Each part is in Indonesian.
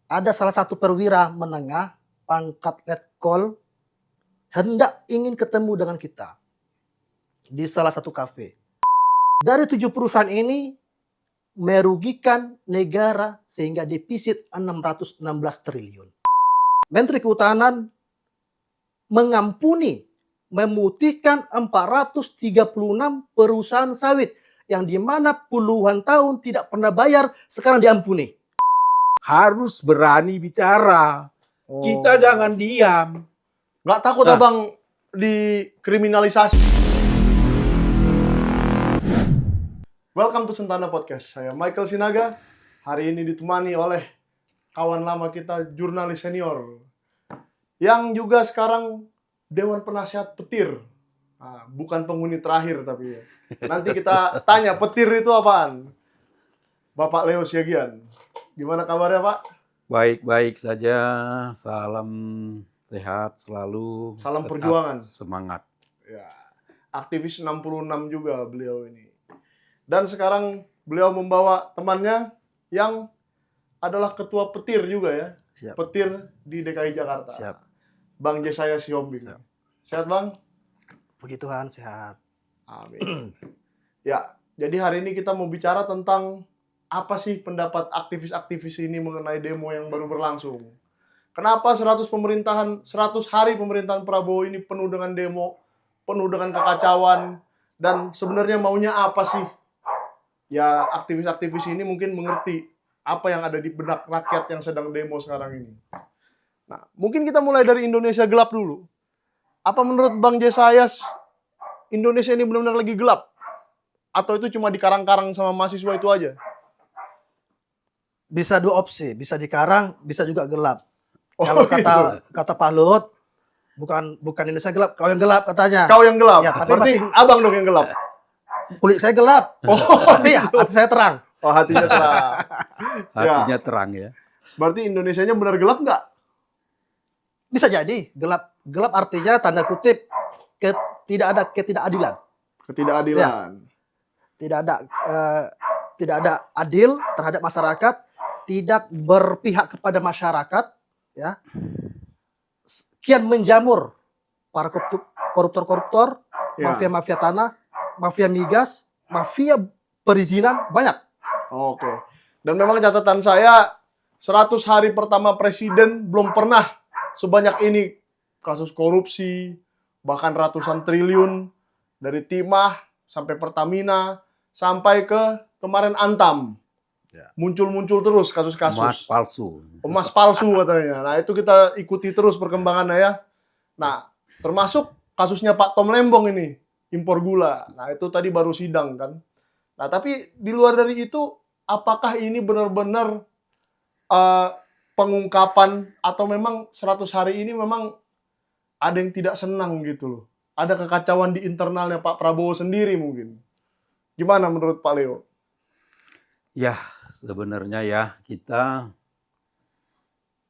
ada salah satu perwira menengah pangkat letkol hendak ingin ketemu dengan kita di salah satu kafe. Dari 7 perusahaan ini merugikan negara sehingga defisit 616 triliun. Menteri Kehutanan mengampuni, memutihkan 436 perusahaan sawit yang dimana puluhan tahun tidak pernah bayar, sekarang diampuni. Harus berani bicara. Kita jangan diam. Nggak takut abang dikriminalisasi? Welcome to Sentana Podcast. Saya Michael Sinaga. Hari ini ditemani oleh kawan lama kita, jurnalis senior, yang juga sekarang Dewan Penasihat Petir. Nah, bukan penghuni terakhir tapi ya. Nanti kita tanya petir itu apaan. Bapak Leo Siagian. Gimana kabarnya, Pak? Baik-baik saja. Salam sehat selalu. Salam Tetap perjuangan. Semangat. Ya, aktivis 66 juga beliau ini. Dan sekarang beliau membawa temannya yang adalah ketua petir juga ya. Siap. Petir di DKI Jakarta. Siap. Bang Jesaya Sihombing. Siap. Sehat, Bang? Puji Tuhan, sehat. Amin. Ya, jadi hari ini kita mau bicara tentang apa sih pendapat aktivis-aktivis ini mengenai demo yang baru berlangsung. Kenapa 100 hari pemerintahan Prabowo ini penuh dengan demo, penuh dengan kekacauan, dan sebenarnya maunya apa sih? Ya, aktivis-aktivis ini mungkin mengerti apa yang ada di benak rakyat yang sedang demo sekarang ini. Nah, mungkin kita mulai dari Indonesia gelap dulu. Apa menurut Bang Jesayas, Indonesia ini benar-benar lagi gelap? Atau itu cuma dikarang-karang sama mahasiswa itu aja? Bisa dua opsi, bisa dikarang, bisa juga gelap. Oh, Kalau gitu. kata Pak Luhut, bukan Indonesia gelap, kau yang gelap katanya. Kau yang gelap? Ya, tapi berarti abang dong yang gelap? Kulit saya gelap, tapi hati saya terang. Oh, hatinya terang. Hatinya terang ya. Berarti Indonesianya benar gelap nggak? Bisa jadi gelap. Gelap artinya tanda kutip tidak ada ketidakadilan. Ketidakadilan. Tidak ada adil terhadap masyarakat, tidak berpihak kepada masyarakat, ya. Kian menjamur para koruptor-koruptor, Ya. mafia-mafia tanah, mafia migas, mafia perizinan, banyak. Oke. Dan memang catatan saya 100 hari pertama presiden belum pernah sebanyak ini kasus korupsi, bahkan ratusan triliun dari Timah sampai Pertamina sampai ke kemarin Antam. Ya. Muncul-muncul terus Emas kasus-kasus. palsu. Emas palsu katanya. Nah, itu kita ikuti terus perkembangannya ya. Nah, termasuk kasusnya Pak Tom Lembong ini, impor gula. Nah, itu tadi baru sidang kan. Nah, tapi di luar dari itu, apakah ini benar-benar pengungkapan atau memang 100 hari ini memang ada yang tidak senang gitu loh. Ada kekacauan di internalnya Pak Prabowo sendiri mungkin. Gimana menurut Pak Leo? Ya, sebenarnya ya kita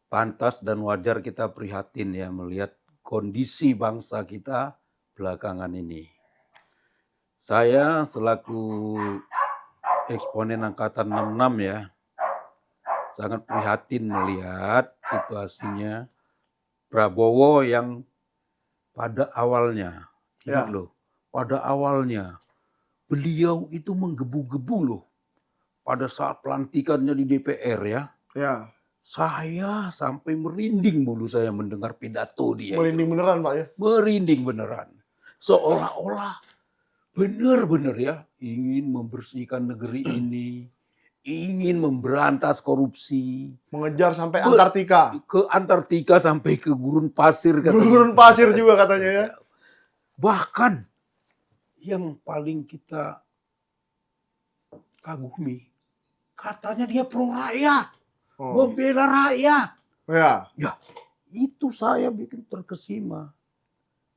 pantas dan wajar kita prihatin ya melihat kondisi bangsa kita belakangan ini. Saya selaku eksponen angkatan 66 ya, sangat prihatin melihat situasinya Prabowo yang pada awalnya, ingat Ya. loh, pada awalnya beliau itu menggebu-gebu loh pada saat pelantikannya di DPR ya. Ya. Saya sampai merinding mulu saya mendengar pidato dia. Merinding beneran Pak ya? Merinding beneran. Seolah-olah benar-benar ya ingin membersihkan negeri ini, ingin memberantas korupsi. Mengejar sampai Antartika. Ke Antartika sampai ke gurun pasir. Gurun pasir juga katanya ya. Bahkan yang paling kita kagumi, katanya dia pro rakyat, membela rakyat. Ya. Ya, itu saya bikin terkesima.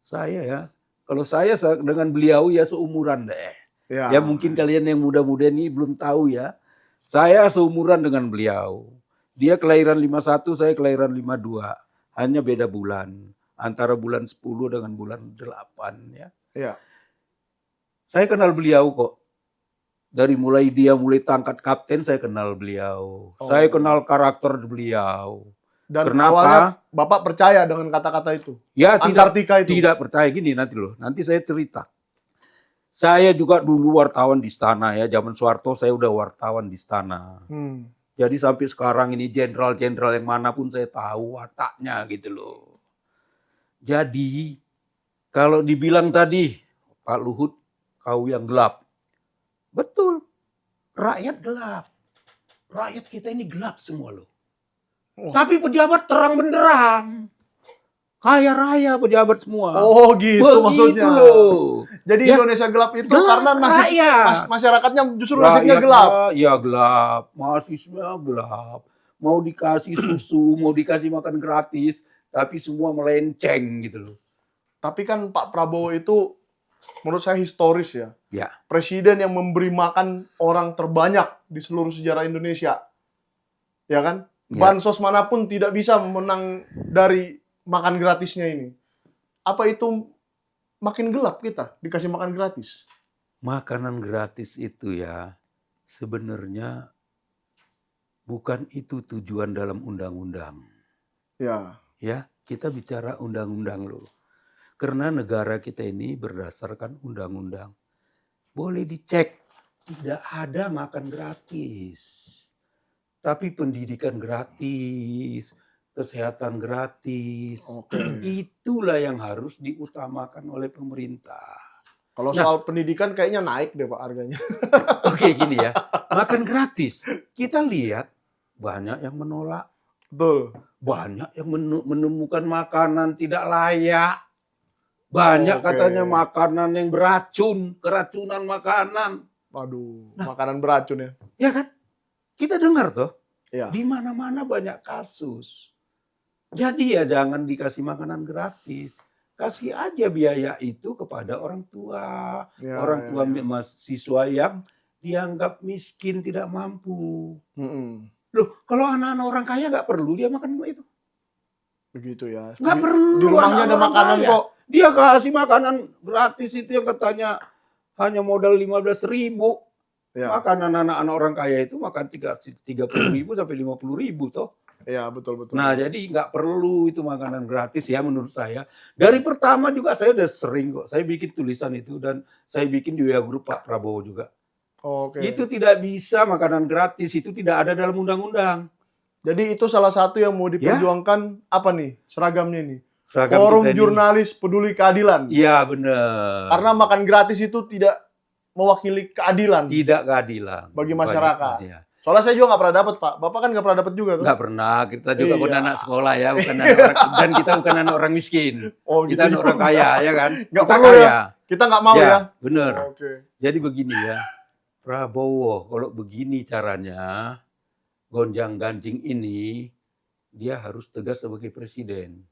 Saya ya, kalau saya dengan beliau ya seumuran deh. Ya mungkin kalian yang muda-muda ini belum tahu ya. Saya seumuran dengan beliau. Dia kelahiran 51, saya kelahiran 52. Hanya beda bulan. Antara bulan 10 dengan bulan 8 ya. Ya. Saya kenal beliau kok. Dari mulai dia mulai tangkat kapten, saya kenal beliau. Oh. Saya kenal karakter beliau. Dan Kenapa? awalnya Bapak percaya dengan kata-kata itu? Ya Antartika itu? tidak percaya gini nanti loh. Nanti saya cerita. Saya juga dulu wartawan di istana ya. Zaman Soeharto saya udah wartawan di istana. Jadi sampai sekarang ini jenderal-jenderal yang manapun saya tahu wataknya gitu loh. Jadi kalau dibilang tadi, Pak Luhut, kau yang gelap. Betul. Rakyat gelap. Rakyat kita ini gelap semua loh. Tapi pejabat terang benderang. Kaya raya pejabat semua. Oh gitu begitu maksudnya. Loh. Jadi Ya, Indonesia gelap itu gelap, karena nasib rakyat. masyarakatnya justru nasibnya Rakyatnya, gelap. ya gelap. Mahasiswa gelap. Mau dikasih susu, mau dikasih makan gratis. Tapi semua melenceng gitu loh. Tapi kan Pak Prabowo itu menurut saya historis ya. Ya. Presiden yang memberi makan orang terbanyak di seluruh sejarah Indonesia. Ya kan? Ya. Bansos manapun tidak bisa menang dari makan gratisnya ini. Apa itu makin gelap kita dikasih makan gratis? Makanan gratis itu ya sebenarnya bukan itu tujuan dalam undang-undang. Ya. Ya, kita bicara undang-undang loh. Karena negara kita ini berdasarkan undang-undang. Boleh dicek, tidak ada makan gratis. Tapi pendidikan gratis, kesehatan gratis. Oke. Itulah yang harus diutamakan oleh pemerintah. Kalau Nah. soal pendidikan kayaknya naik deh Pak harganya. Oke gini ya, makan gratis. Kita lihat banyak yang menolak. Betul. Banyak yang menemukan makanan tidak layak. Banyak Oke. katanya makanan yang beracun, keracunan makanan. Waduh, makanan beracun ya. Ya kan? Kita dengar tuh, Ya. di mana-mana banyak kasus. Jadi ya jangan dikasih makanan gratis. Kasih aja biaya itu kepada orang tua. Ya, Orang tua ya. mahasiswa yang dianggap miskin, tidak mampu. Mm-mm. Loh, kalau anak-anak orang kaya nggak perlu dia makan itu. Begitu ya. Nggak Di- perlu. Di rumahnya anak-anak ada orang makanan kaya. kok. Dia kasih makanan gratis itu yang katanya hanya modal 15.000. Ya. Makanan anak-anak orang kaya itu makan 30.000 sampai 50.000 toh. Ya, betul. Nah jadi nggak perlu itu makanan gratis ya menurut saya. Dari pertama juga saya udah sering kok. Saya bikin tulisan itu dan saya bikin di WA Group Pak Prabowo juga. Oke. Itu tidak bisa makanan gratis. Itu tidak ada dalam undang-undang. Jadi itu salah satu yang mau diperjuangkan apa nih seragamnya nih? Seragam Forum kita ini. Jurnalis Peduli Keadilan. Iya benar. Karena makan gratis itu tidak mewakili keadilan Tidak keadilan. bagi masyarakat. Iya. Soalnya saya juga nggak pernah dapat Pak. Bapak kan nggak pernah dapat juga tuh. Nggak pernah. Kita juga bukan Iya. anak sekolah ya. Bukan anak orang, dan kita bukan anak orang miskin. Oh, Kita anak juga. orang kaya ya kan. Nggak Kita perlu ya. kaya. Kita nggak mau ya. Benar. Oke. Jadi begini ya. Prabowo kalau begini caranya gonjang-ganjing ini dia harus tegas sebagai presiden.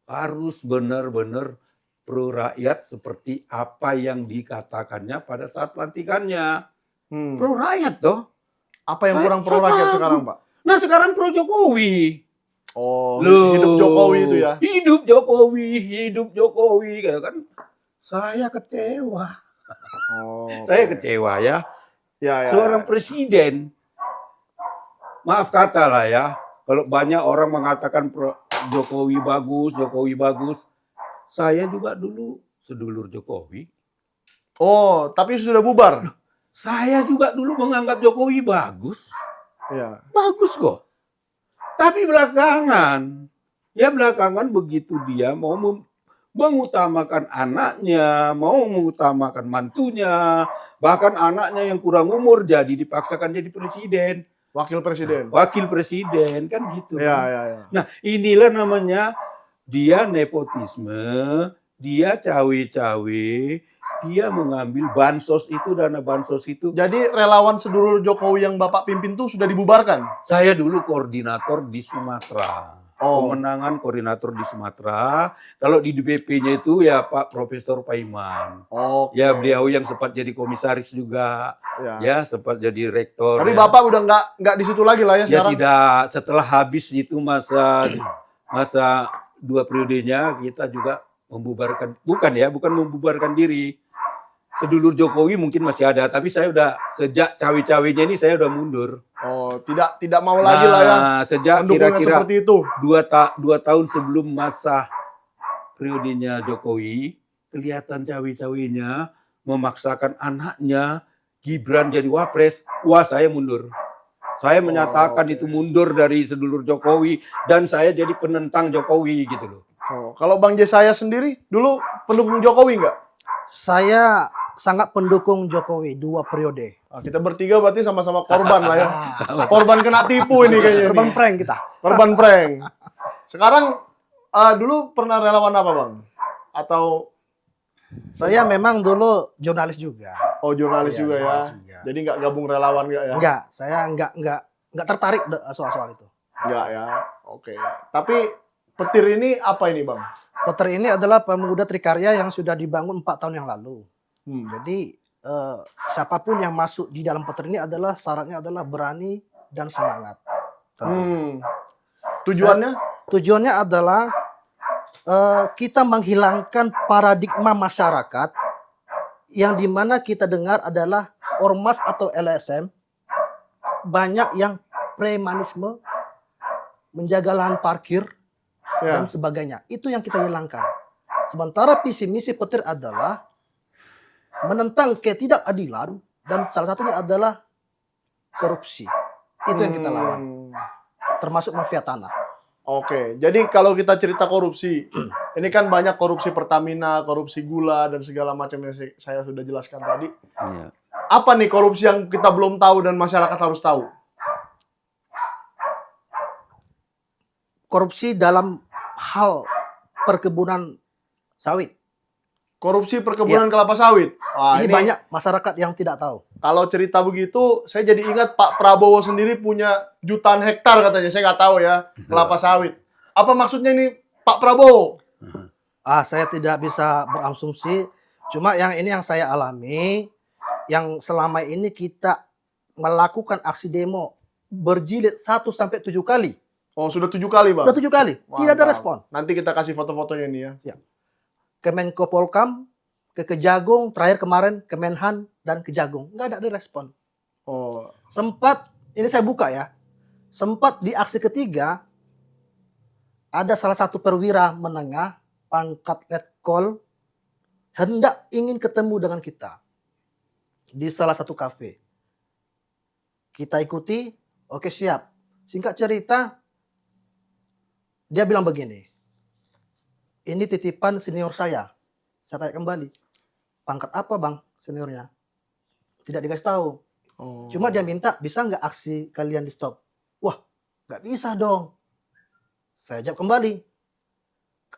Harus benar-benar pro rakyat seperti apa yang dikatakannya pada saat pelantikannya. Pro rakyat toh. Apa yang Saya- kurang pro saya rakyat paham. sekarang Pak? Nah sekarang pro Jokowi. Oh, Loh, hidup Jokowi itu ya. Hidup Jokowi, hidup Jokowi. Kayak kan saya kecewa. Oh, Saya oke. kecewa ya. Ya. Seorang presiden, maaf kata lah ya, kalau banyak orang mengatakan Jokowi bagus, saya juga dulu sedulur Jokowi. Oh, tapi sudah bubar. Saya juga dulu menganggap Jokowi bagus, Ya. bagus kok. Tapi belakangan begitu dia mau mengutamakan anaknya, mau mengutamakan mantunya, bahkan anaknya yang kurang umur jadi dipaksakan jadi presiden. Wakil presiden. Wakil presiden kan gitu. Ya. Nah inilah namanya dia nepotisme, dia cawe-cawe, dia mengambil bansos itu, dana bansos itu. Jadi relawan sedulur Jokowi yang Bapak pimpin tuh sudah dibubarkan. Saya dulu koordinator di Sumatera. Oh. Pemenangan koordinator di Sumatera. Kalau di DPP-nya itu ya Pak Profesor Paiman. Oh. Ya beliau yang sempat jadi komisaris juga. Ya. Ya sempat jadi rektor. Tapi ya. Bapak udah nggak di situ lagi lah ya Ya sekarang. tidak, setelah habis itu masa 2 periodenya kita juga membubarkan, bukan membubarkan diri. sedulur Jokowi mungkin masih ada, tapi saya udah sejak cawe-cawenya ini saya udah mundur. Oh, tidak mau lagi lah ya. Sejak Mendukungnya kira-kira seperti itu. dua tahun sebelum masa periodenya Jokowi, kelihatan cawe-cawenya memaksakan anaknya Gibran jadi wapres. Wah, saya mundur. Saya menyatakan itu mundur dari sedulur Jokowi dan saya jadi penentang Jokowi gitu loh. Oh, kalau Bang Jesaya sendiri dulu pendukung Jokowi nggak? Saya sangat pendukung Jokowi 2 periode. Nah, kita bertiga berarti sama-sama korban lah ya. Korban kena tipu ini kayaknya. Korban nih. prank kita. Korban prank. Sekarang dulu pernah relawan apa Bang? Atau Saya memang dulu jurnalis juga. jurnalis Iya, juga ya? jurnalis juga. Jadi nggak gabung relawan nggak ya? Enggak, saya enggak tertarik soal-soal itu. Nggak ya. Oke. Tapi petir ini apa ini Bang? Petir ini adalah pemuda Trikarya yang sudah dibangun 4 tahun yang lalu. Jadi siapapun yang masuk di dalam petir ini adalah syaratnya adalah berani dan semangat. Tentunya. Tujuannya? Tujuannya adalah kita menghilangkan paradigma masyarakat yang dimana kita dengar adalah ormas atau LSM banyak yang premanisme, menjaga lahan parkir Ya. dan sebagainya. Itu yang kita hilangkan. Sementara visi misi petir adalah menentang ketidakadilan dan salah satunya adalah korupsi. Itu yang kita lawan, termasuk mafia tanah. Oke, jadi kalau kita cerita korupsi, ini kan banyak korupsi Pertamina, korupsi gula, dan segala macam yang saya sudah jelaskan tadi. Iya. Apa nih korupsi yang kita belum tahu dan masyarakat harus tahu? Korupsi dalam hal perkebunan sawit. Korupsi perkebunan kelapa sawit. Wah, Ini banyak masyarakat yang tidak tahu. Kalau cerita begitu, saya jadi ingat Pak Prabowo sendiri punya jutaan hektar katanya. Saya nggak tahu ya, kelapa sawit. Apa maksudnya ini Pak Prabowo? Saya tidak bisa berasumsi. Cuma yang ini yang saya alami, yang selama ini kita melakukan aksi demo berjilid 1 sampai 7 kali. Oh, sudah 7 kali, Bang? Sudah 7 kali, tidak ada Mantap. respon. Nanti kita kasih foto-fotonya nih ya. Kemenko Polkam, ke Kejagung, terakhir kemarin Kemenhan dan Kejagung, nggak ada respon. Oh, Sempat, ini saya buka ya, sempat di aksi ketiga, ada salah satu perwira menengah, pangkat letkol, hendak ingin ketemu dengan kita di salah satu kafe. Kita ikuti, oke siap. Singkat cerita, dia bilang begini, ini titipan senior saya. Saya tanya kembali, pangkat apa bang seniornya? Tidak dikasih tahu. oh. Cuma dia minta, bisa nggak aksi kalian di stop? Wah, nggak bisa dong. Saya jawab kembali,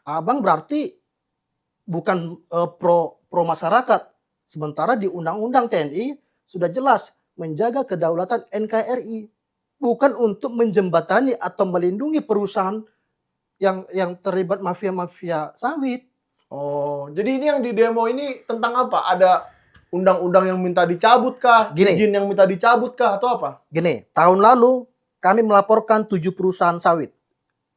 abang berarti bukan pro masyarakat. Sementara di Undang-Undang TNI sudah jelas menjaga kedaulatan NKRI. Bukan untuk menjembatani atau melindungi perusahaan yang terlibat mafia-mafia sawit. Oh, jadi ini yang di demo ini tentang apa? Ada undang-undang yang minta dicabut kah? Gini. Izin yang minta dicabut kah? Atau apa? Gini, tahun lalu kami melaporkan 7 perusahaan sawit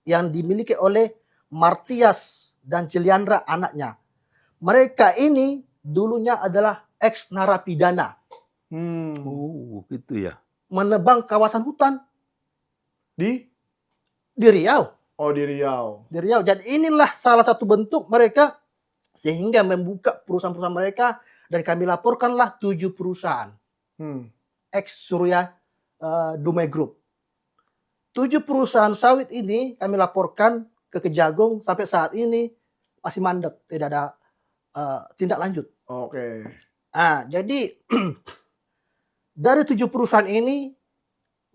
yang dimiliki oleh Martias dan Ciliandra anaknya. Mereka ini dulunya adalah ex-narapidana. Oh, gitu ya. Menebang kawasan hutan Di Riau. Oh, di Riau. Di Riau. Jadi inilah salah satu bentuk mereka sehingga membuka perusahaan-perusahaan mereka dan kami laporkanlah 7 perusahaan ex Surya Dumai Group. 7 perusahaan sawit ini kami laporkan ke Kejagung sampai saat ini masih mandek, tidak ada tindak lanjut. Oke. Jadi dari 7 perusahaan ini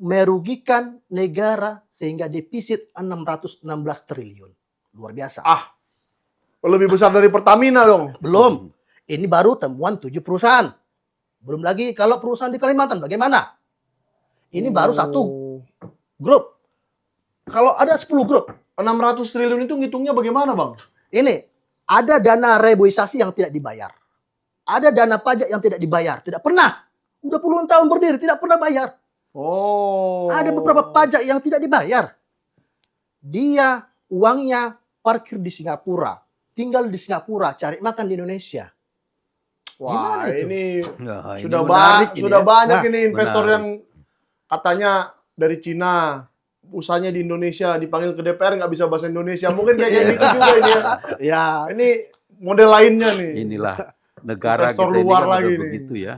merugikan negara sehingga defisit 616 triliun. Luar biasa. Lebih besar dari Pertamina dong. Belum. Ini baru temuan 7 perusahaan. Belum lagi kalau perusahaan di Kalimantan bagaimana? Ini baru satu grup. Kalau ada 10 grup. 600 triliun itu ngitungnya bagaimana, Bang? Ini ada dana reboisasi yang tidak dibayar. Ada dana pajak yang tidak dibayar. Tidak pernah. Udah puluhan tahun berdiri tidak pernah bayar. Oh. Ada beberapa pajak yang tidak dibayar. Dia uangnya parkir di Singapura. Tinggal di Singapura, cari makan di Indonesia. Wah, Gimana itu? ini Nah, ini sudah menarik ini sudah ya. banyak Nah, ini investor menarik. yang katanya dari Cina, usahanya di Indonesia, dipanggil ke DPR nggak bisa bahasa Indonesia. Mungkin kayak gitu juga ini ya. Ya, Ini model lainnya nih. Inilah negara Investor kita ini luar kan lagi udah nih. begitu ya.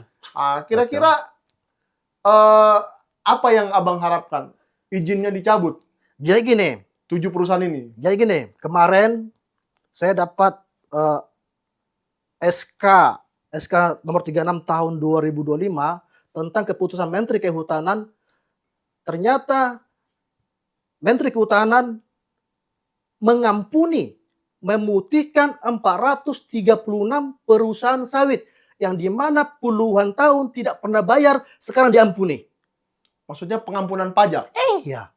Kira-kira apa yang abang harapkan? Izinnya dicabut jadi gini. 7 perusahaan ini. Jadi gini, kemarin saya dapat SK nomor 36 tahun 2025 tentang keputusan Menteri Kehutanan. Ternyata Menteri Kehutanan mengampuni, memutihkan 436 perusahaan sawit yang dimana puluhan tahun tidak pernah bayar, sekarang diampuni. Maksudnya pengampunan pajak, Ya,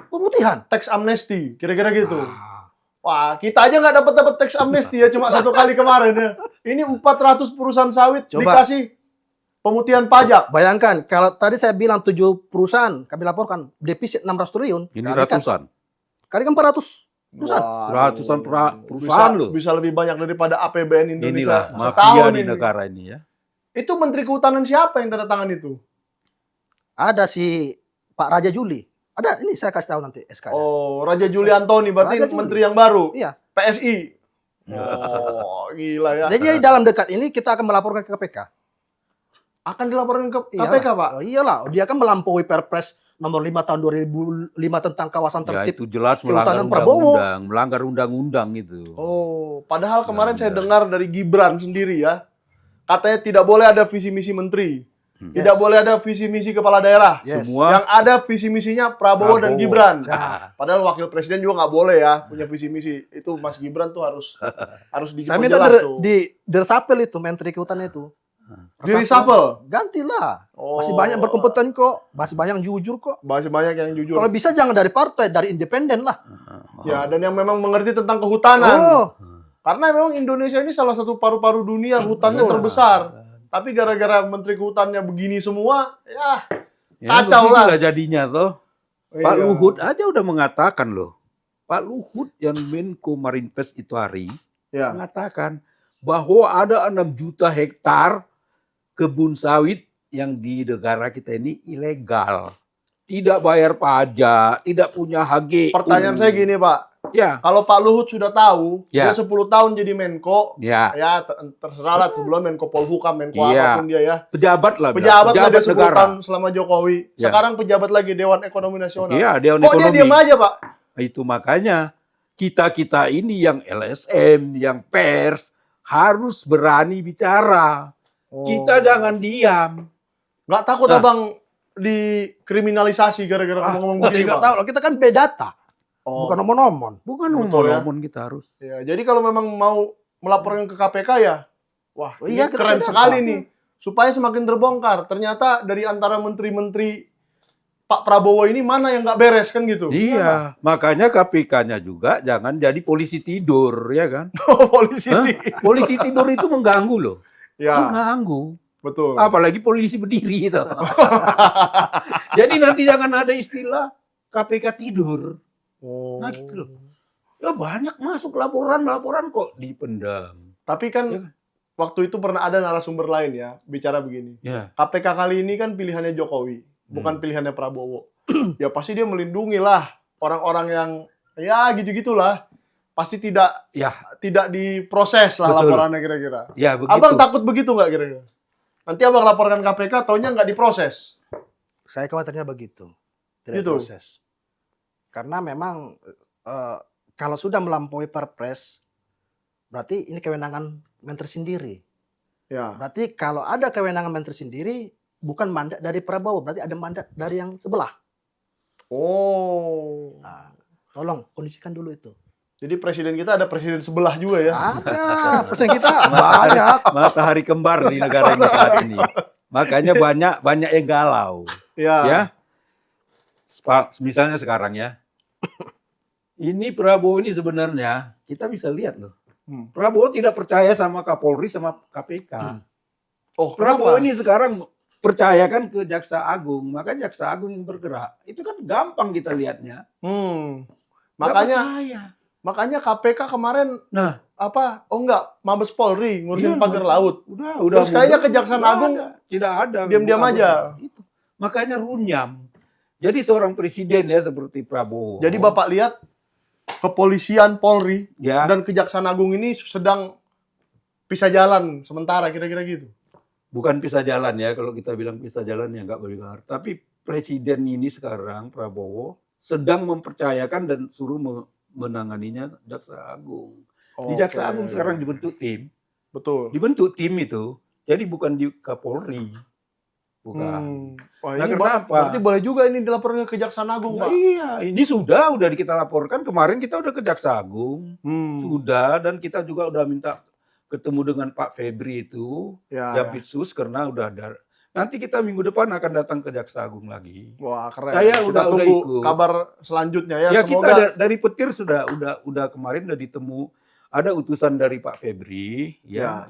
pemutihan. tax amnesty, kira-kira gitu. Ah. Wah, kita aja nggak dapat tax amnesty ya, cuma 1 kali kemarin ya. Ini 400 perusahaan sawit Coba. dikasih pemutihan pajak. Bayangkan, kalau tadi saya bilang 7 perusahaan, kami laporkan defisit 600 triliun. Ini kalikan- ratusan. Kalikan 400 perusahaan. Waduh. Ratusan perusahaan bisa, loh. bisa lebih banyak daripada APBN Inilah Indonesia mafia setahun di ini. negara ini ya. Itu Menteri Kehutanan siapa yang tanda tangan itu? Ada si Pak Raja Juli. Ada, ini saya kasih tahu nanti SK-nya. Oh, Raja Juli Antoni, berarti Raja Juli. menteri yang baru. Iya. PSI. Oh, gila ya. Jadi dalam dekat ini kita akan melaporkan ke KPK. Akan dilaporkan ke Iyalah. KPK, Pak? Oh, iyalah, dia kan melampaui Perpres nomor 5 tahun 2005 tentang kawasan Ya tertib. itu jelas melanggar Kehutanan Prabowo. undang-undang, melanggar undang-undang itu. Oh, padahal kemarin saya Undang-undang. dengar dari Gibran sendiri ya. Katanya tidak boleh ada visi misi menteri. Tidak Yes. boleh ada visi misi kepala daerah. Yes. Semua Yang ada visi misinya Prabowo dan Prabowo. Gibran. Nah. Padahal wakil presiden juga nggak boleh ya punya visi misi. Itu Mas Gibran tuh harus Saya minta diperjelas tuh. di resapel itu Menteri Kehutanan itu. Di reshuffle. Gantilah. Oh. Masih banyak yang berkompeten kok, masih banyak yang jujur kok. Masih banyak yang jujur. Kalau bisa jangan dari partai, dari independen lah. Ya, dan yang memang mengerti tentang kehutanan. Oh, Karena memang Indonesia ini salah satu paru-paru dunia, hutannya Betul. terbesar. Tapi gara-gara menteri kehutanannya begini semua, ya ya, kacau lah. begitulah jadinya toh. Pak Iya. Luhut aja udah mengatakan loh. Pak Luhut yang Menko Marinvest itu hari Ya. mengatakan bahwa ada 6 juta hektar kebun sawit yang di negara kita ini ilegal. Tidak bayar pajak, tidak punya HGU. Pertanyaan saya gini, Pak. Ya, Kalau Pak Luhut sudah tahu, Ya. dia 10 tahun jadi Menko, ya. ya terserah lah sebelum Menko Polhukam, Menko Iya. apapun dia ya. Pejabat lah. Pejabat lah dia 10 negara. tahun selama Jokowi. Ya. Sekarang pejabat lagi Dewan Ekonomi Nasional. Iya, Dewan Kok dia Ekonomi. diam aja, Pak? Itu makanya kita ini yang LSM, yang pers harus berani bicara. Kita jangan diam. Nggak takut Nah. Abang dikriminalisasi gara-gara ngomong-ngomong begini, nggak Pak? tahu. Kita kan beda-data, Oh. bukan nomor-nomor. Bukan Betul ya. ngomong kita harus. Ya, jadi kalau memang mau melaporkan ke KPK ya, wah, Oh ini iya, kita keren beda. sekali nih. Supaya semakin terbongkar. Ternyata dari antara menteri-menteri Pak Prabowo ini mana yang nggak beres kan gitu? Iya, makanya KPK-nya juga jangan jadi polisi tidur, ya kan? Polisi. Hah? Polisi tidur itu mengganggu loh. Ya, Mengganggu. betul. Apalagi polisi berdiri itu. Jadi nanti jangan ada istilah KPK tidur. Oh. Nah gitu loh. Ya banyak masuk laporan-laporan kok dipendam. Tapi kan Ya. waktu itu pernah ada narasumber lain ya bicara begini. Ya, KPK kali ini kan pilihannya Jokowi, bukan pilihannya Prabowo. Ya pasti dia melindungi lah orang-orang yang ya gitu-gitulah. Pasti tidak ya, diproses lah Betul. laporannya kira-kira. ya begitu. Abang takut begitu nggak kira-kira? Nanti abang laporkan KPK, taunya nggak diproses. Saya khawatirnya begitu. Tidak Gitu. proses. Karena memang kalau sudah melampaui Perpres, berarti ini kewenangan menteri sendiri. Ya. Berarti kalau ada kewenangan menteri sendiri, bukan mandat dari Prabowo, berarti ada mandat dari yang sebelah. Oh. Nah, tolong kondisikan dulu itu. Jadi presiden kita ada presiden sebelah juga ya. Ada, pesan kita banyak. Matahari kembar di negara ini saat ini. Makanya banyak yang galau. Ya. Ya. Misalnya sekarang ya. Ini Prabowo ini sebenarnya kita bisa lihat loh. Prabowo tidak percaya sama Kapolri sama KPK. Oh, Prabowo kenapa? ini sekarang percayakan ke Jaksa Agung, maka Jaksa Agung yang bergerak. Itu kan gampang kita lihatnya. Hmm. Nggak Makanya percaya. Makanya KPK kemarin Nah, Mabes Polri ngurusin iya, pagar laut. udah. Terus kayaknya mudah. Kejaksaan Tidak Agung ada. Tidak ada. diam-diam Bukan aja. Itu. Makanya runyam. Jadi seorang presiden ya seperti Prabowo. Jadi Bapak lihat kepolisian, Polri, ya, dan Kejaksaan Agung ini sedang pisah jalan sementara kira-kira gitu. bukan pisah jalan ya. Kalau kita bilang pisah jalan ya nggak benar. Tapi presiden ini sekarang Prabowo sedang mempercayakan dan suruh menanganinya Jaksa Agung. Di Jaksa Agung sekarang dibentuk tim. Betul. Dibentuk tim itu. Jadi bukan di Kapolri. Bukan. Wah, Nah, ini kenapa? berarti boleh juga ini dilaporkan ke Kejaksaan Agung, Nah, Pak. iya, ini sudah kita laporkan. Kemarin kita udah ke Jaksa Agung. Sudah, dan kita juga udah minta ketemu dengan Pak Febri itu, Jampitsus, karena udah ada. Nanti kita minggu depan akan datang ke Jaksa Agung lagi. Wah, keren. Saya kita udah tunggu ikut. kabar selanjutnya ya. Ya, Semoga kita dari Petir udah kemarin udah ditemu. Ada utusan dari Pak Febri, ya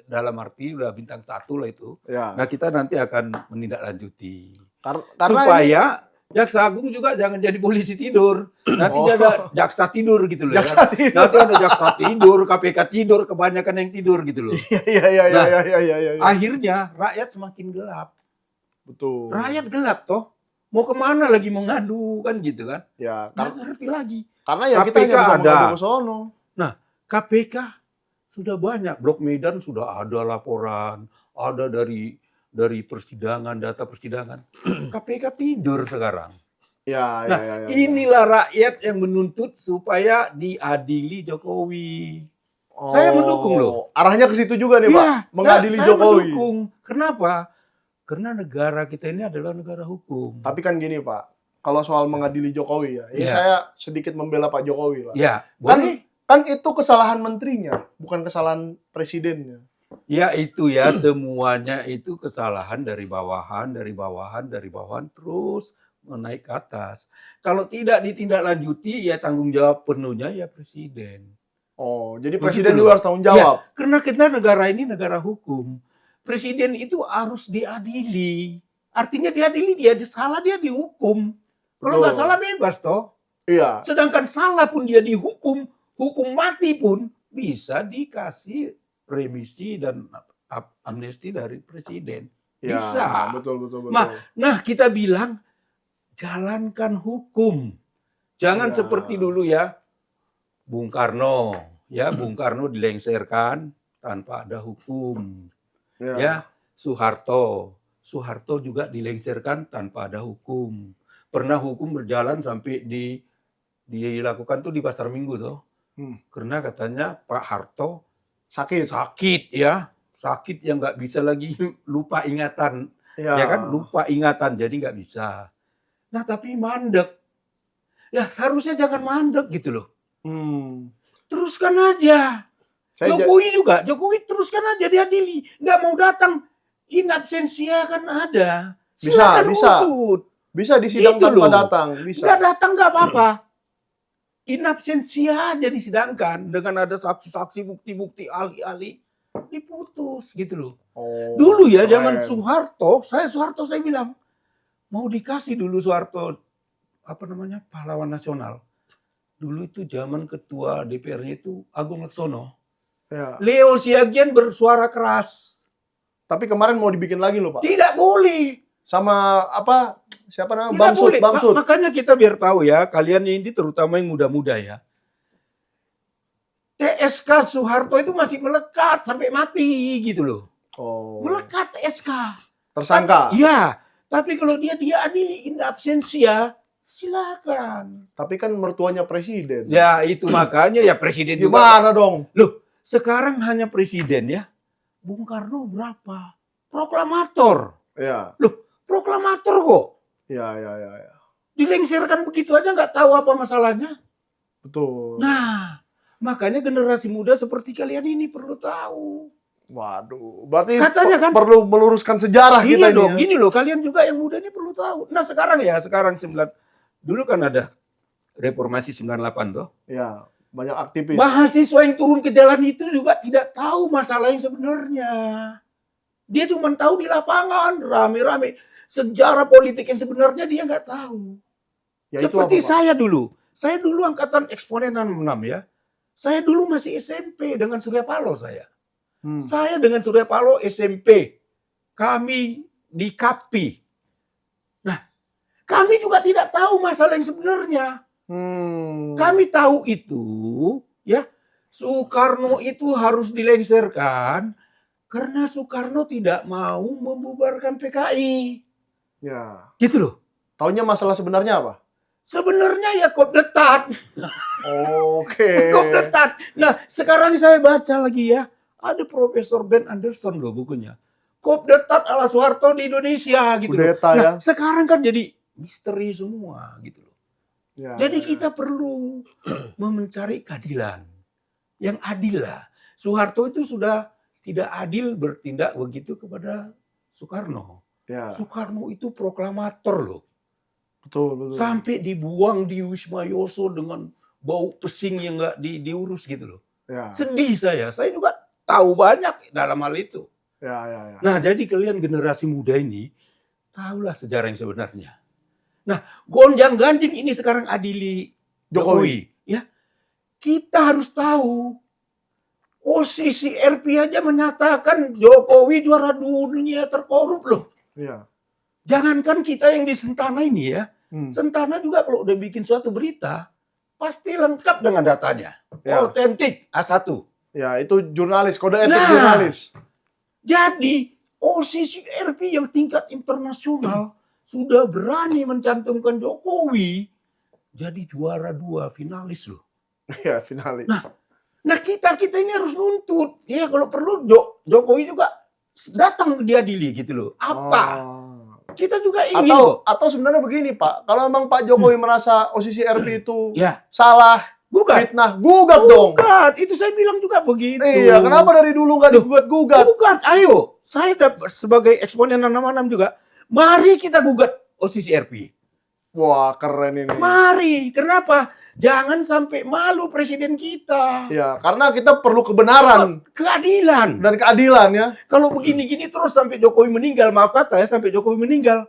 dalam arti udah bintang 1 lah itu. ya. Nah, kita nanti akan menindaklanjuti. Karena Supaya Jaksa Agung juga jangan jadi polisi tidur. Nanti ada jaksa tidur gitu loh. Jaksa tidur. Nanti ada jaksa tidur, KPK tidur, kebanyakan yang tidur gitu loh. Iya. Akhirnya rakyat semakin gelap. Betul. Rakyat gelap toh. Mau kemana lagi mau ngadu kan gitu kan. Ya, Nggak ngerti lagi. karena ya kita KPK hanya bisa ada. mengadu ke sono. KPK sudah banyak. Blok Medan sudah ada laporan. Ada dari persidangan, data persidangan. KPK tidur sekarang. Ya. Inilah rakyat yang menuntut supaya diadili Jokowi. Saya mendukung loh. Arahnya ke situ juga nih, Pak. Mengadili saya Jokowi. mendukung. Kenapa? Karena negara kita ini adalah negara hukum. Tapi kan gini, Pak. Kalau soal mengadili Jokowi ya, ini Ya. saya sedikit membela Pak Jokowi, Pak. Ya, boleh. Kan itu kesalahan menterinya, bukan kesalahan presidennya. Ya itu ya, semuanya itu kesalahan dari bawahan, terus menaik ke atas. Kalau tidak ditindaklanjuti, ya tanggung jawab penuhnya ya presiden. Oh, jadi Begitu presiden loh. juga harus tanggung jawab. Ya, karena kita negara ini negara hukum. Presiden itu harus diadili. Artinya diadili, dia salah dia dihukum. Kalau nggak Betul. salah bebas toh. Iya. Sedangkan salah pun dia dihukum, hukum mati pun bisa dikasih remisi dan amnesti dari presiden. Ya, Bisa. betul. Nah, kita bilang jalankan hukum. Jangan Ya. seperti dulu ya. Bung Karno dilengsarkan tanpa ada hukum. Ya, Soeharto juga dilengsarkan tanpa ada hukum. Pernah hukum berjalan sampai dilakukan tuh di Pasar Minggu tuh. Karena katanya Pak Harto sakit yang nggak bisa lagi lupa ingatan. Ya kan, lupa ingatan, jadi nggak bisa. Nah, tapi mandek. Ya, seharusnya jangan mandek gitu loh. Teruskan aja. Jokowi teruskan aja diadili. Nggak mau datang, in absentia kan ada. Silakan usut. Bisa disidang Gitu tanpa loh. datang, bisa. Nggak datang nggak apa-apa. In absentia aja disidangkan. Dengan ada saksi-saksi, bukti-bukti, ahli-ahli. Diputus gitu loh. Oh, Dulu ya, keren. zaman Soeharto saya bilang, mau dikasih dulu Soeharto, pahlawan nasional. Dulu itu zaman ketua DPR-nya itu Agung Laksono. Ya. Leo Siagian bersuara keras. Tapi kemarin mau dibikin lagi loh, Pak. Tidak boleh. Sama siapa namanya? Tidak boleh. Bamsud. Makanya kita biar tahu ya, kalian ini terutama yang muda-muda ya. TSK Soeharto itu masih melekat sampai mati gitu loh. Oh. Melekat TSK. Tersangka. Iya. Tapi kalau dia adili in absentia, silakan. Tapi kan mertuanya presiden. Ya itu makanya ya presiden juga. Gimana dong? Loh, sekarang hanya presiden ya. Bung Karno berapa? Proklamator. Ya. Loh, proklamator kok. Ya. Dilengsarkan begitu aja nggak tahu apa masalahnya. Betul. Nah, makanya generasi muda seperti kalian ini perlu tahu. Waduh, berarti Katanya kan- perlu meluruskan sejarah kita Iya dong, ini. gini loh, kalian juga yang muda ini perlu tahu. Nah sekarang dulu kan ada reformasi 98 toh. Ya, banyak aktivis. Mahasiswa yang turun ke jalan itu juga tidak tahu masalah yang sebenarnya. Dia cuma tahu di lapangan, rame-rame. Sejarah politik yang sebenarnya dia nggak tahu. Ya, itu Seperti apa, Pak? saya dulu. Saya dulu angkatan eksponen 66 ya. Saya dulu masih SMP dengan Surya Paloh saya. Saya dengan Surya Paloh SMP. Kami di KAPI. Nah, kami juga tidak tahu masalah yang sebenarnya. Kami tahu itu, ya, Soekarno itu harus dilengsarkan karena Soekarno tidak mau membubarkan PKI. Ya. Gitu loh. Taunya masalah sebenarnya apa? Sebenarnya ya Kopdetat. Oke. Kopdetat. Nah, sekarang saya baca lagi ya. Ada Profesor Ben Anderson loh bukunya. Kopdetat ala Soeharto di Indonesia gitu loh. Kudeta, Nah, ya. sekarang kan jadi misteri semua gitu loh. Ya, Jadi ya, ya. kita perlu mencari keadilan. Yang adil lah. Soeharto itu sudah tidak adil bertindak begitu kepada Soekarno. Ya, Soekarno itu proklamator loh. betul. Sampai dibuang di Wisma Yoso dengan bau pesing yang nggak diurus gitu loh. Ya, Sedih saya juga tahu banyak dalam hal itu. ya. Nah, jadi kalian generasi muda ini tahulah sejarah yang sebenarnya. Nah, gonjang-ganjing ini sekarang adili Jokowi. Ya, kita harus tahu. Posisi RP aja menyatakan Jokowi juara dunia terkorup loh. Ya. Jangankan kita yang di Sentana ini ya. Hmm. Sentana juga kalau udah bikin suatu berita, pasti lengkap dengan datanya. Ya. Otentik, A1. Ya, itu jurnalis, kode etik Nah. jurnalis. Jadi, posisi RP yang tingkat internasional sudah berani mencantumkan Jokowi jadi juara 2 finalis loh. Ya, finalis. Nah kita ini harus nuntut. Ya kalau perlu Jokowi juga datang diadili gitu loh. Apa? Kita juga ingin kok. Atau sebenarnya begini, Pak. Kalau memang Pak Jokowi merasa posisi RP itu Ya, salah, gugat. fitnah, gugat dong. Gugat. Itu saya bilang juga begitu. Iya, kenapa dari dulu nggak digugat-gugat? Gugat, ayo. Saya sebagai eksponen 66 juga. Mari kita gugat posisi RP. Wah, keren ini. Mari. Kenapa? Jangan sampai malu presiden kita. Ya, karena kita perlu kebenaran Keadilan. dan keadilan ya. Kalau begini-gini terus sampai Jokowi meninggal, maaf kata ya, sampai Jokowi meninggal.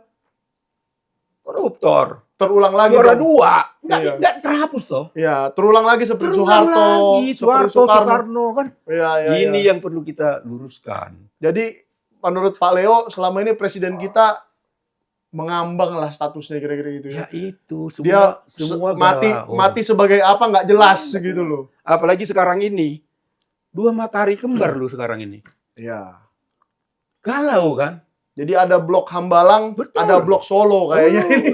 Koruptor. Terulang lagi. Juara dong. 2. Iya. Nggak terhapus toh. Ya, terulang lagi seperti Terulang Soeharto, lagi, seperti Soeharto, Soekarno kan. Iya, iya. Ini iya. yang perlu kita luruskan. Jadi menurut Pak Leo selama ini presiden kita mengambang lah statusnya kira-kira gitu ya. Ya itu Dia semua mati galau. mati sebagai apa nggak jelas gitu loh. Apalagi sekarang ini 2 matahari kembar loh sekarang ini. Iya. Galau kan? Jadi ada blok Hambalang, Betul. ada blok Solo kayaknya ini.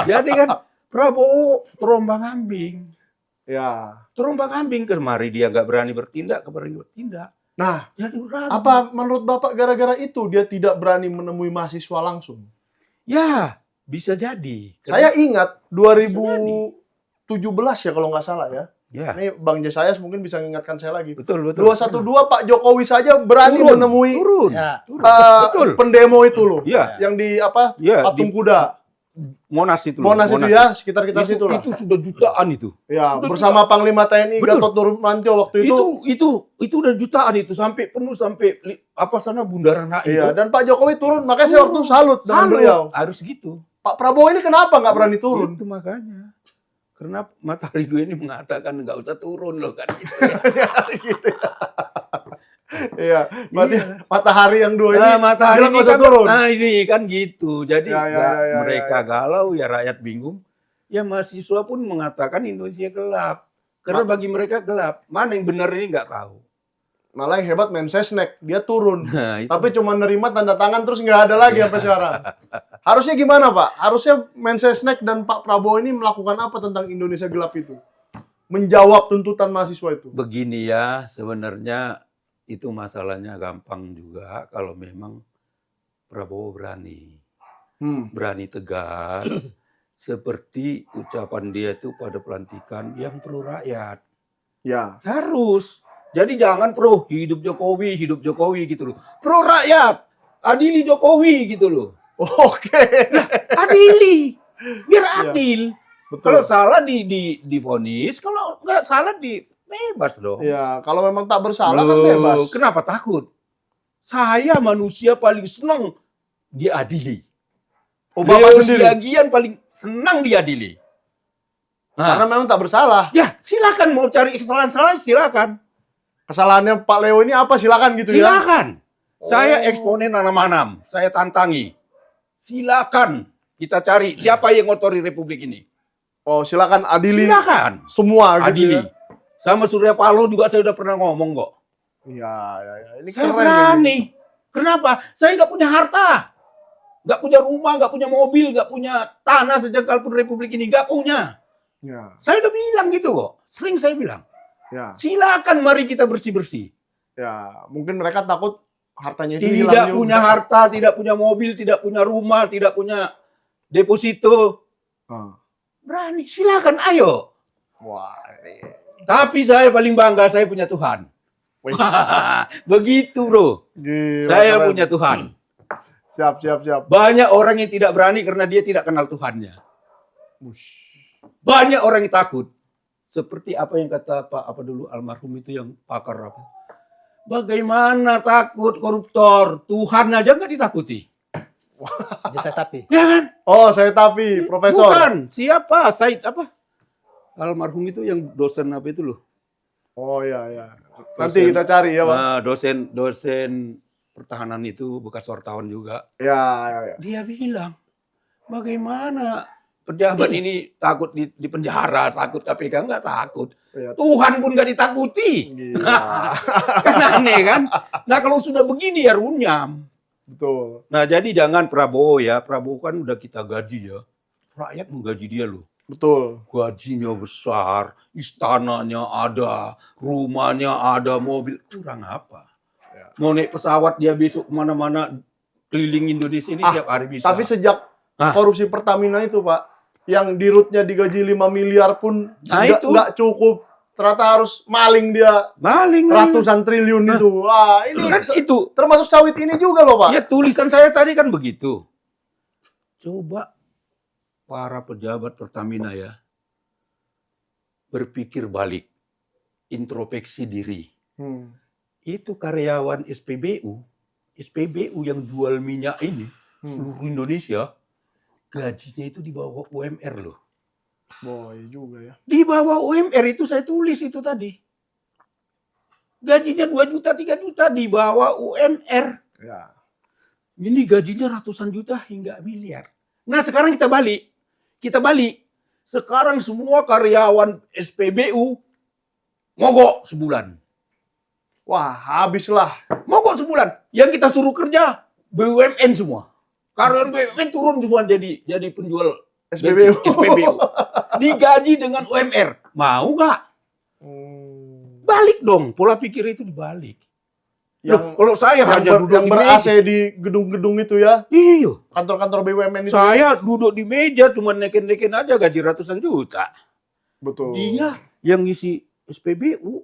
Jadi kan Prabowo terombang-ambing. Ya. Terombang-ambing kemari dia nggak berani bertindak, bertindak. Nah, Jadi ragu. apa menurut Bapak gara-gara itu dia tidak berani menemui mahasiswa langsung? Ya, bisa jadi. Saya ingat 2017 ya kalau nggak salah ya. Ya, Ini Bang Jesayas mungkin bisa mengingatkan saya lagi. betul. 212 Pak Jokowi saja berani menemui turun. Ya. Betul. pendemo itu loh. Ya, Yang di apa? ya Patung di Kuda. Monas itu loh. Monas itu ya, sekitar-sekitar situ lah. Itu sudah jutaan itu. Ya, Udah bersama Panglima TNI Betul. Gatot Nurmantio waktu itu. Itu udah jutaan itu sampai penuh sampai apa sana Bundaran HI. Iya, itu. dan Pak Jokowi turun. Makanya saya waktu salut dengan Salut. beliau. Harus gitu. Pak Prabowo ini kenapa nggak berani turun? Itu makanya. Karena Matahari 2 ini mengatakan nggak usah turun loh kan. Gitu. Gitu ya. Iya, berarti Iya. matahari yang dua ini Nah, Matahari bilang ini nggak usah kan, turun. nah ini kan gitu. Jadi Ya, mereka ya. galau, ya rakyat bingung. Ya mahasiswa pun mengatakan Indonesia gelap. Karena bagi mereka gelap. Mana yang benar ini nggak tahu. Malah yang hebat Mensesnek, dia turun. Nah, itu. Tapi cuma nerima tanda tangan terus nggak ada lagi sampai sekarang. Harusnya gimana Pak? Harusnya Mensesnek dan Pak Prabowo ini melakukan apa tentang Indonesia gelap itu? Menjawab tuntutan mahasiswa itu. Begini ya, sebenarnya itu masalahnya gampang juga kalau memang Prabowo berani. Berani tegas. Seperti ucapan dia itu pada pelantikan yang pro rakyat. Ya. Harus. Jadi jangan pro hidup Jokowi gitu loh. Pro rakyat. Adili Jokowi gitu loh. Oke. Adili. Biar Iya. adil. Betul. Kalau salah divonis, kalau nggak salah bebas dong. Ya, kalau memang tak bersalah kan Loh, bebas. kenapa takut? Saya manusia paling senang diadili. Oh, Bapak Leo sendiri. Siagian paling senang diadili. Karena memang tak bersalah. Ya, silakan mau cari kesalahan silakan. Kesalahannya Pak Leo ini apa? Silakan gitu ya. Silakan. Saya Oh. eksponen nanam-nanam. Saya tantangi. Silakan kita cari siapa yang ngotori republik ini. Oh, silakan adili Silakan. semua gitu Adili. ya. Sama Surya Paloh juga saya udah pernah ngomong kok. Iya, iya, iya. Ini Saya keren berani. ini. Kenapa? Saya nggak punya harta. Nggak punya rumah, nggak punya mobil, nggak punya tanah sejengkal pun republik ini. Nggak punya. Ya, Saya udah bilang gitu kok. Sering saya bilang. ya, Silakan mari kita bersih-bersih. ya. Mungkin mereka takut hartanya itu hilang Tidak juga. punya harta, tidak punya mobil, tidak punya rumah, tidak punya deposito. Ah. Berani, silakan ayo. Wah, ini. Tapi saya paling bangga saya punya Tuhan. Wih, Begitu bro. gila, Saya keren. punya Tuhan. Siap, siap, siap. Banyak orang yang tidak berani karena dia tidak kenal Tuhannya. Wush. Banyak orang yang takut. Seperti apa yang kata Pak apa dulu almarhum itu yang pakar apa? Bagaimana takut koruptor? Tuhan aja nggak ditakuti. Jadi saya tapi. Ya kan? Oh, saya tapi, Profesor. Bukan. Siapa? Said apa? Almarhum itu yang dosen apa itu loh? Oh, iya, iya. Nanti Dosen. kita cari ya, Pak. Nah, dosen pertahanan itu bekas wartawan juga. Ya, ya, ya. Dia bilang, bagaimana pejabat ini takut di penjara, takut KPK nggak takut. Ya, Tuhan pun nggak ditakuti. gila. Kan aneh kan? Nah kalau sudah begini ya runyam. Betul. Nah jadi jangan Prabowo ya. Prabowo kan udah kita gaji ya. Rakyat menggaji dia loh. Betul. Gajinya besar, istananya ada, rumahnya ada, mobil. Kurang apa? Ya. Mau naik pesawat dia besok kemana-mana keliling Indonesia ini tiap hari bisa. Tapi sejak Hah? korupsi Pertamina itu, Pak, yang di rootnya digaji 5 miliar pun Nah, itu. nggak cukup. Ternyata harus maling dia maling ratusan triliun itu. Wah, ini kan itu. termasuk sawit ini juga loh, Pak. Ya tulisan saya tadi kan begitu. Coba para pejabat Pertamina ya berpikir balik, introspeksi diri. Hmm. Itu karyawan SPBU yang jual minyak ini seluruh Indonesia, gajinya itu di bawah UMR loh. Boy juga ya. Di bawah UMR itu saya tulis itu tadi. Gajinya 2 juta, 3 juta di bawah UMR. Ya. Ini gajinya ratusan juta hingga miliar. Nah sekarang kita balik. Sekarang semua karyawan SPBU mogok sebulan. Wah, habislah. Mogok sebulan. Yang kita suruh kerja BUMN semua. Karyawan BUMN turun semua jadi penjual SPBU. SPBU. Digaji dengan UMR. Mau nggak? Hmm. Balik dong. Pola pikir itu dibalik. Yang, Loh, kalau saya hanya duduk yang di ber-AC meja. di gedung-gedung itu ya. Iya. Kantor-kantor BUMN itu. Saya duduk di meja cuma neken-neken aja gaji ratusan juta. Betul. Dia yang ngisi SPBU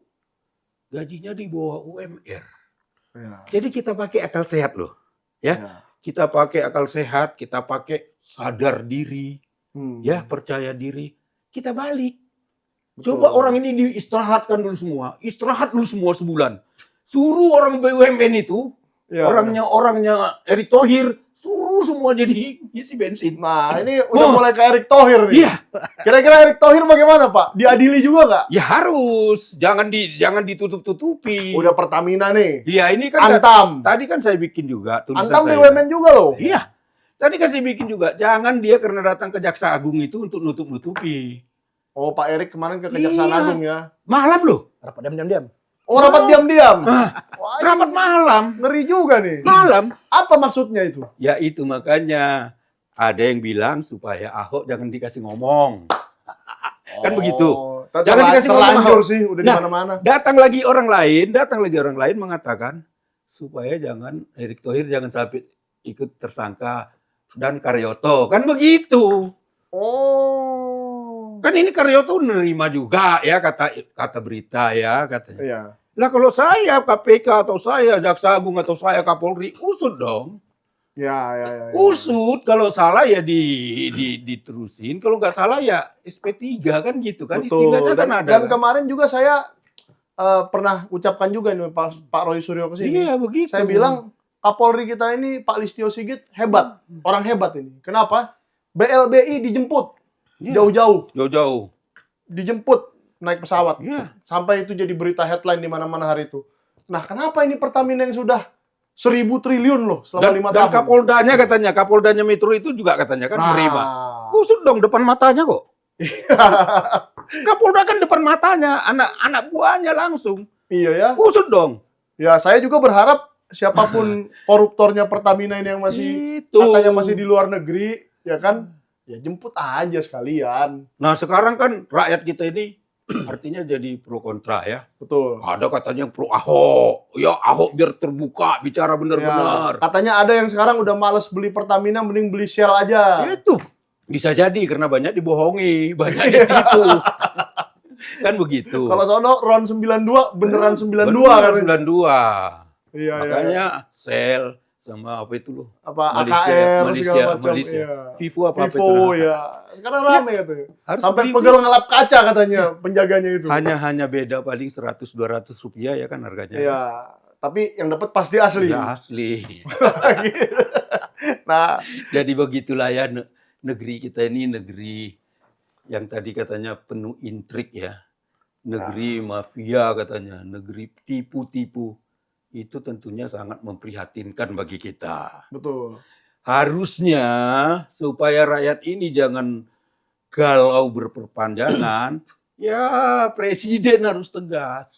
gajinya di bawah UMR. Ya. Jadi kita pakai akal sehat loh. Ya. Ya. Kita pakai akal sehat, kita pakai sadar diri, Hmm. ya, percaya diri. Kita balik. Betul. Coba orang ini diistirahatkan dulu semua. Istirahat dulu semua sebulan. Suruh orang BUMN itu, Ya. orangnya Erick Thohir, suruh semua jadi isi bensin. Nah, ini udah mulai ke Erick Thohir nih. Iya, Kira-kira Erick Thohir bagaimana, Pak? Diadili juga nggak? ya harus. Jangan ditutup-tutupi. Udah Pertamina nih. Iya, ini kan Antam. tadi kan saya bikin juga tulisan Antam saya. BUMN juga loh. Iya. Tadi kan saya bikin juga. Jangan dia karena datang ke Jaksa Agung itu untuk nutup-nutupi. Oh, Pak Erick kemarin ke Kejaksaan Iya. Agung ya. Malam loh. Rapat diam-diam. Oh, rapat diam-diam. Wah, ini Rapat malam. ngeri juga nih. Malam. Apa maksudnya itu? Ya itu makanya ada yang bilang supaya Ahok jangan dikasih ngomong. Kan begitu. Jangan dikasih ngomong, terlanjur Ahok. sih, udah di Nah, mana-mana. Datang lagi orang lain mengatakan supaya jangan Erick Thohir jangan sampai ikut tersangka dan Karyoto. Kan begitu. Oh. Kan ini Karyoto nerima juga ya kata berita ya katanya. Iya. Lah kalau saya KPK atau saya Jaksa Agung atau saya Kapolri usut dong. Ya. Usut kalau salah ya diterusin, kalau nggak salah ya SP3 kan gitu kan Betul. istilahnya Dan, kan ada. dan kan? kemarin juga saya pernah ucapkan juga nih Pak Roy Suryo kesini. Iya begitu. Saya bilang Kapolri kita ini Pak Listio Sigit hebat, orang hebat ini. Kenapa? BLBI dijemput Iya. jauh-jauh. jauh-jauh. dijemput naik pesawat. Iya. Sampai itu jadi berita headline di mana-mana hari itu. Nah, kenapa ini Pertamina yang sudah 1.000 triliun loh selama 5 Dan tahun? Kapoldanya Metro itu juga katanya kan menerima. Nah, Kusut dong depan matanya kok. Kapolda kan depan matanya, anak buahnya langsung. iya ya. Kusut dong. Ya, saya juga berharap siapapun koruptornya Pertamina ini yang masih Itu. katanya masih di luar negeri, ya kan? Ya jemput aja sekalian. Nah sekarang kan rakyat kita ini artinya jadi pro kontra ya. Betul. Ada katanya yang pro Ahok. Ya Ahok biar terbuka bicara benar-benar. Ya, katanya ada yang sekarang udah males beli Pertamina, mending beli Shell aja. Itu bisa jadi karena banyak dibohongi, banyak ditipu. Kan begitu. Kalau sono RON 92 beneran 92 Bener, kan? 92. Iya, Makanya Shell sama apa itu loh? Apa Malaysia, AKR Malaysia, segala macam. Malaysia. Iya. Vivo apa itu? Vivo ya. Sekarang rame katanya. Harus Sampai beli. pegel ngelap kaca katanya penjaganya itu. Hanya beda paling 100-200 rupiah ya kan harganya. Iya. Tapi yang dapat pasti asli. Ya asli. Nah, Jadi begitulah ya negeri kita ini negeri yang tadi katanya penuh intrik ya. Negeri mafia katanya, negeri tipu-tipu. Itu tentunya sangat memprihatinkan bagi kita. betul. Harusnya supaya rakyat ini jangan galau berperpanjangan, ya presiden harus tegas.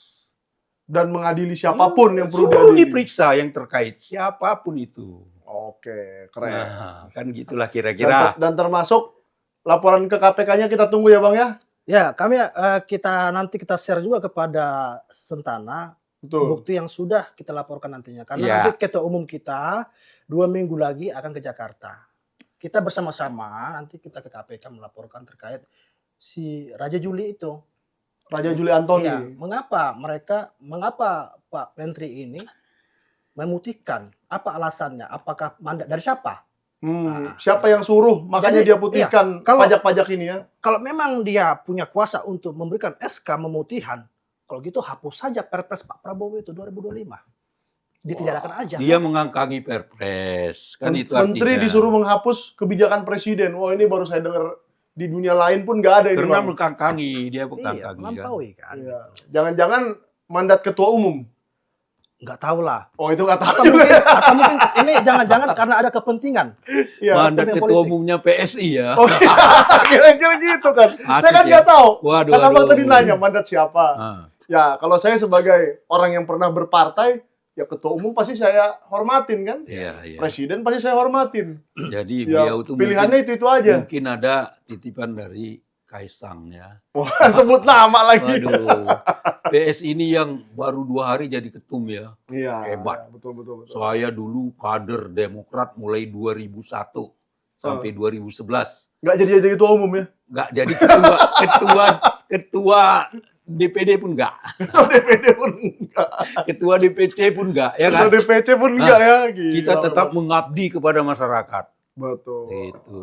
Dan mengadili siapapun yang perlu Suruh diadili. diperiksa yang terkait, siapapun itu. Oke, keren. Nah, kan gitulah kira-kira. Dan termasuk laporan ke KPK-nya kita tunggu ya Bang ya? Ya, kami nanti kita share juga kepada Sentana Betul. bukti yang sudah kita laporkan nantinya. Karena Ya. nanti ketua umum kita 2 minggu lagi akan ke Jakarta. Kita bersama-sama nanti kita ke KPK melaporkan terkait si Raja Juli itu. Raja Juli Antoni. Iya, mengapa Pak Menteri ini memutihkan? Apa alasannya? Apakah mandat dari siapa? Siapa yang suruh? Makanya Jadi, dia putihkan iya, kalau- pajak-pajak ini ya. Kalau memang dia punya kuasa untuk memberikan SK memutihan, kalau gitu hapus saja Perpres Pak Prabowo itu 2025. Ditiadakan aja. Dia mengangkangi Perpres, kan itu Menteri artinya. disuruh menghapus kebijakan presiden. Wah, ini baru saya dengar di dunia lain pun nggak ada ini Karena Bang. mengangkangi, dia Iya, mengangkangi kan. melampaui kan. Iya. Jangan-jangan mandat ketua umum. Nggak tahu lah. Oh, itu nggak tahu Atau juga. mungkin ini jangan-jangan karena ada kepentingan. Iya. Mandat kepentingan ketua politik. umumnya PSI ya. Oh iya, kira-kira gitu kan. Saya kan Asik nggak ya. tahu. Waduh, Karena Bang waduh. tadi nanya mandat siapa. Ah, Ya, kalau saya sebagai orang yang pernah berpartai, ya ketua umum pasti saya hormatin kan. iya, iya. Presiden pasti saya hormatin. Jadi Ya, beliau tuh pilihannya itu aja. mungkin ada titipan dari Kaisang ya. Wah, sebut nama lagi. Waduh, PS ini yang baru 2 hari jadi ketum ya. Iya, Hebat. betul, betul, betul. Saya dulu kader Demokrat mulai 2001 sampai 2011. Nggak jadi ketua umum ya? Nggak jadi ketua DPD pun nggak. DPD pun enggak. Ketua DPC pun nggak, ya kan? Ketua DPC pun enggak ya. Gila, Kita tetap Bang. mengabdi kepada masyarakat. Betul. Gitu.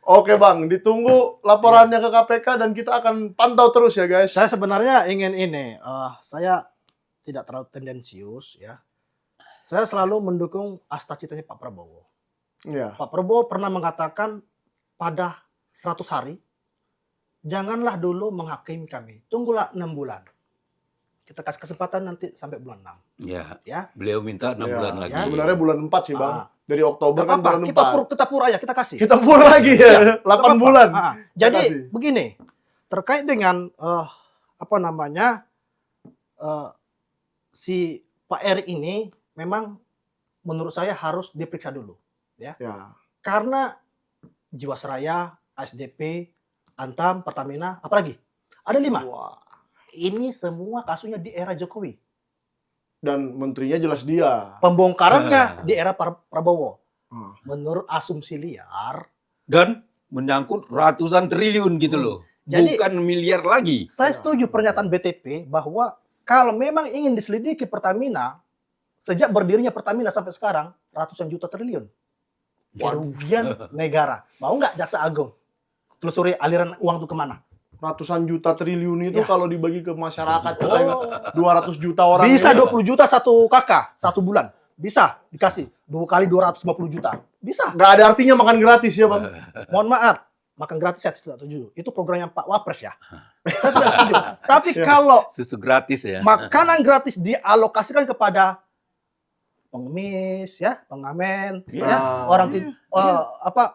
Oke Bang, ditunggu laporannya ke KPK dan kita akan pantau terus ya guys. Saya sebenarnya ingin saya tidak terlalu tendensius ya. Saya selalu mendukung asta-citanya Pak Prabowo. Iya. Pak Prabowo pernah mengatakan pada 100 hari, janganlah dulu menghakimi kami. Tunggulah 6 bulan. Kita kasih kesempatan nanti sampai bulan 6. Ya, Ya. beliau minta 6 Ya, bulan lagi. sebenarnya bulan 4 sih Bang. Dari Oktober Gak kan apa-apa, bulan kita 4. kita pur aja, kita kasih. Kita pur lagi ya. 8 Gak apa-apa. bulan. Jadi kasih. begini, terkait dengan si Pak Erik ini memang menurut saya harus diperiksa dulu. Ya. Karena Jiwasraya, ASDP, Antam, Pertamina, apalagi? Ada 5. Wah. Ini semua kasusnya di era Jokowi. Dan menterinya jelas dia. Pembongkarannya di era Prabowo. Hmm. Menurut asumsi liar, Dan menyangkut ratusan triliun gitu loh. Jadi- Bukan miliar lagi. saya setuju pernyataan BTP bahwa kalau memang ingin diselidiki Pertamina, sejak berdirinya Pertamina sampai sekarang, ratusan juta triliun. Kerugian negara. Mau nggak Jaksa Agung? Telusuri aliran uang itu kemana? Ratusan juta triliun itu Ya. kalau dibagi ke masyarakat kita Oh. ingat 200 juta orang. Bisa ini. 20 juta satu kakak, 1 bulan. Bisa dikasih. 2 kali 250 juta. Bisa. Nggak ada artinya makan gratis ya Bang. Mohon maaf. Makan gratis saya tidak setuju. Itu programnya Pak Wapres ya. Saya tidak setuju. Tapi kalau Susu gratis ya. makanan gratis dialokasikan kepada pengemis, ya, pengamen, Iya. ya, orang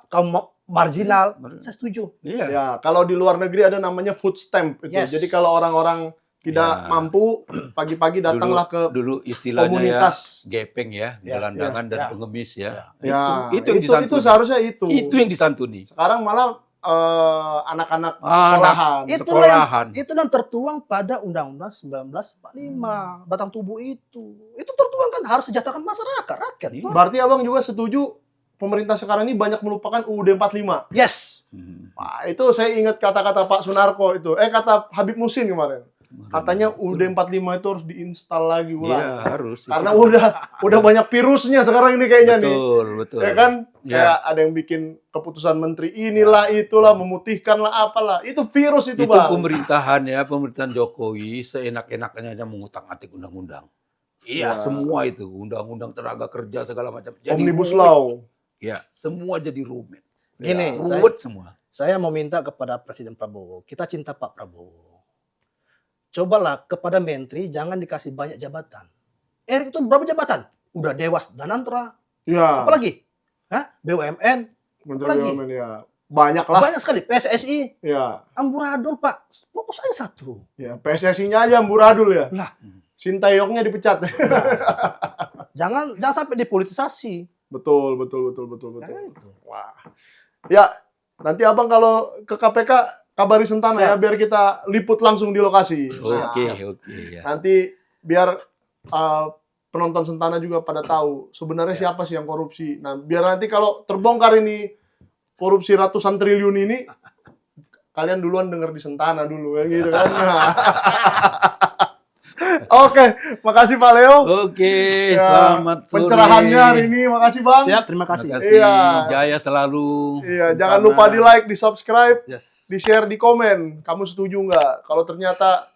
kaum marginal, saya setuju. Iya. Ya, kalau di luar negeri ada namanya food stamp itu. Yes. Jadi kalau orang-orang tidak Ya. mampu, pagi-pagi datanglah ke Dulu istilahnya komunitas. ya gepeng ya, Ya, gelandangan dan ya. pengemis ya. Ya, Itu yang itu disantuni. seharusnya itu. Itu yang disantuni. Sekarang malah anak-anak Anak. sekolahan. Sekolahan. Itu yang tertuang pada Undang-Undang 1945, batang tubuh itu. Itu tertuang kan harus sejahterakan masyarakat, rakyat. Iya. toh. Berarti abang juga setuju pemerintah sekarang ini banyak melupakan UUD 45. Yes. Nah, itu saya ingat kata-kata Pak Sunarko itu. Kata Habib Musin kemarin. Katanya UUD 45 itu harus diinstal lagi Iya, ulang. harus. Karena udah banyak virusnya sekarang ini kayaknya nih. Betul. Ya kan? Ya. Kayak ada yang bikin keputusan menteri inilah, itulah, memutihkan lah, apalah. Itu virus itu, Itu Bang. pemerintahan Jokowi seenak-enaknya aja mengutak-atik undang-undang. Iya, Ya. semua itu undang-undang tenaga kerja segala macam. Jadi Omnibus rumit. Law. Ya, semua jadi rumit. Gini, Ruwet semua. Saya mau minta kepada Presiden Prabowo, kita cinta Pak Prabowo. Cobalah kepada menteri jangan dikasih banyak jabatan. Erick itu berapa jabatan? Udah Dewas Danantra, Ya. apalagi? BUMN, Menteri apalagi? BUMN ya. Banyak lah. Banyak sekali. PSSI, Ya. amburadul Pak, fokus aja satu. Ya, PSSI-nya aja amburadul ya. Lah. Sintayongnya dipecat. Jangan sampai dipolitisasi. Betul. Jangan itu. Wah. Ya, nanti Abang kalau ke KPK kabari Sentana ya biar kita liput langsung di lokasi. Nah, Oke, ya. nanti biar penonton Sentana juga pada tahu sebenarnya siapa sih yang korupsi. Nah, biar nanti kalau terbongkar ini korupsi ratusan triliun ini, kalian duluan denger di Sentana dulu ya gitu kan. Oke, makasih Pak Leo. Oke, Ya, selamat sore. pencerahannya hari ini, makasih Bang. Siap, terima kasih. Terima kasih. Iya. Jaya selalu. Iya, jangan lupa di like, di subscribe, Yes. di share, di komen. Kamu setuju nggak? Kalau ternyata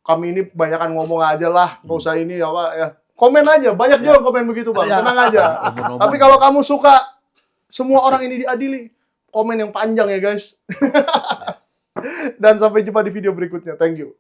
kami ini kebanyakan ngomong aja lah, nggak usah ini apa ya. Komen aja, banyak juga komen begitu Bang. Ya. Tenang aja. Omong-omong. Tapi kalau kamu suka semua orang ini diadili, komen yang panjang ya guys. Dan sampai jumpa di video berikutnya. Thank you.